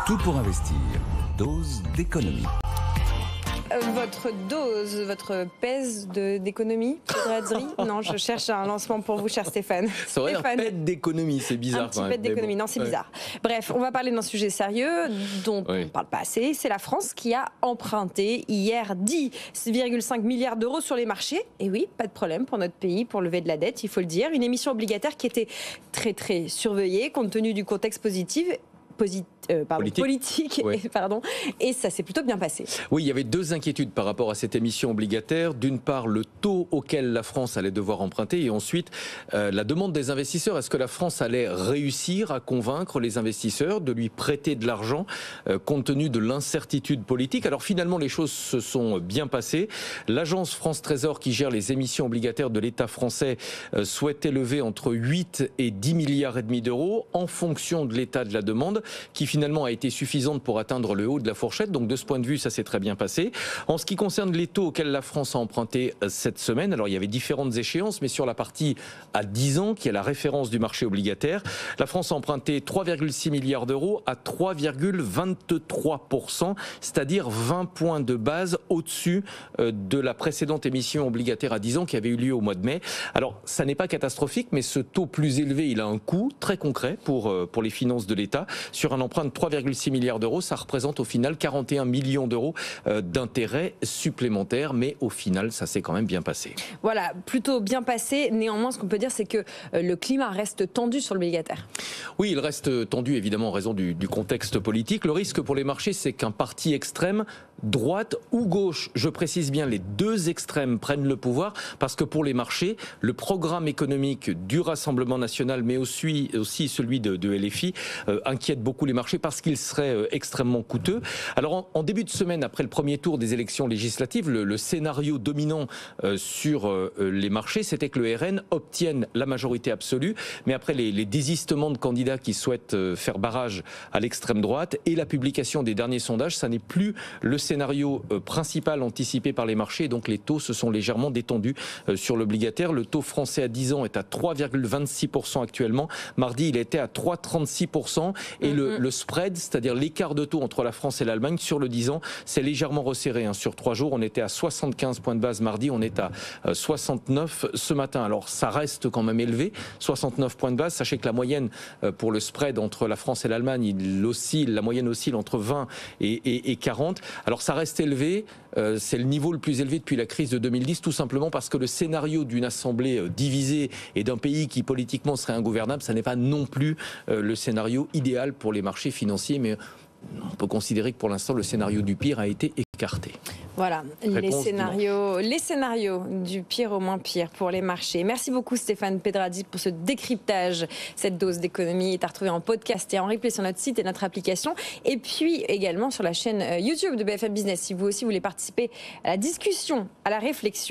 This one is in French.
Tout pour investir. Dose d'économie. Votre pèse d'économie, Non, je cherche un lancement pour vous, cher Stéphane. Ça aurait l'air pète d'économie, c'est bizarre. Un petit pète d'économie, non, c'est bizarre. Bref, on va parler d'un sujet sérieux dont on ne parle pas assez. C'est la France qui a emprunté hier 10,5 milliards d'euros sur les marchés. Et oui, pas de problème pour notre pays pour lever de la dette, il faut le dire. Une émission obligataire qui était très très surveillée compte tenu du contexte politique. Et ça s'est plutôt bien passé. Oui, il y avait deux inquiétudes par rapport à cette émission obligataire. D'une part, le taux auquel la France allait devoir emprunter et ensuite la demande des investisseurs. Est-ce que la France allait réussir à convaincre les investisseurs de lui prêter de l'argent compte tenu de l'incertitude politique? Alors finalement, les choses se sont bien passées. L'agence France Trésor qui gère les émissions obligataires de l'État français souhaitait lever entre 8 et 10 milliards et demi d'euros en fonction de l'état de la demande, qui finalement a été suffisante pour atteindre le haut de la fourchette. Donc de ce point de vue, ça s'est très bien passé. En ce qui concerne les taux auxquels la France a emprunté cette semaine, alors il y avait différentes échéances, mais sur la partie à 10 ans, qui est la référence du marché obligataire, la France a emprunté 3,6 milliards d'euros à 3,23%, c'est-à-dire 20 points de base au-dessus de la précédente émission obligataire à 10 ans qui avait eu lieu au mois de mai. Alors ça n'est pas catastrophique, mais ce taux plus élevé, il a un coût très concret pour les finances de l'État. Sur un emprunt de 3,6 milliards d'euros, ça représente au final 41 millions d'euros d'intérêts supplémentaires, mais au final, ça s'est quand même bien passé. Voilà, plutôt bien passé. Néanmoins, ce qu'on peut dire, c'est que le climat reste tendu sur l'obligataire. Oui, il reste tendu évidemment en raison du contexte politique. Le risque pour les marchés, c'est qu'un parti extrême, droite ou gauche, je précise bien, les deux extrêmes prennent le pouvoir, parce que pour les marchés, le programme économique du Rassemblement national, mais aussi celui de LFI, inquiète beaucoup les marchés parce qu'il serait extrêmement coûteux. Alors en début de semaine, après le premier tour des élections législatives, le scénario dominant sur les marchés, c'était que le RN obtienne la majorité absolue, mais après les désistements de candidats qui souhaitent faire barrage à l'extrême droite et la publication des derniers sondages, ça n'est plus le scénario principal anticipé par les marchés, donc les taux se sont légèrement détendus sur l'obligataire. Le taux français à 10 ans est à 3,26% actuellement. Mardi, il était à 3,36% et le spread, c'est-à-dire l'écart de taux entre la France et l'Allemagne sur le 10 ans, c'est légèrement resserré. Sur 3 jours, on était à 75 points de base mardi, on est à 69 ce matin. Alors ça reste quand même élevé, 69 points de base. Sachez que la moyenne pour le spread entre la France et l'Allemagne, la moyenne oscille entre 20 et 40. Alors ça reste élevé, c'est le niveau le plus élevé depuis la crise de 2010, tout simplement parce que le scénario d'une assemblée divisée et d'un pays qui politiquement serait ingouvernable, ça n'est pas non plus le scénario idéal pour les marchés financiers, mais on peut considérer que pour l'instant le scénario du pire a été écarté. Voilà, les scénarios du pire au moins pire pour les marchés. Merci beaucoup Stéphane Pedrady pour ce décryptage. Cette dose d'économie est à retrouver en podcast et en replay sur notre site et notre application. Et puis également sur la chaîne YouTube de BFM Business. Si vous aussi voulez participer à la discussion, à la réflexion.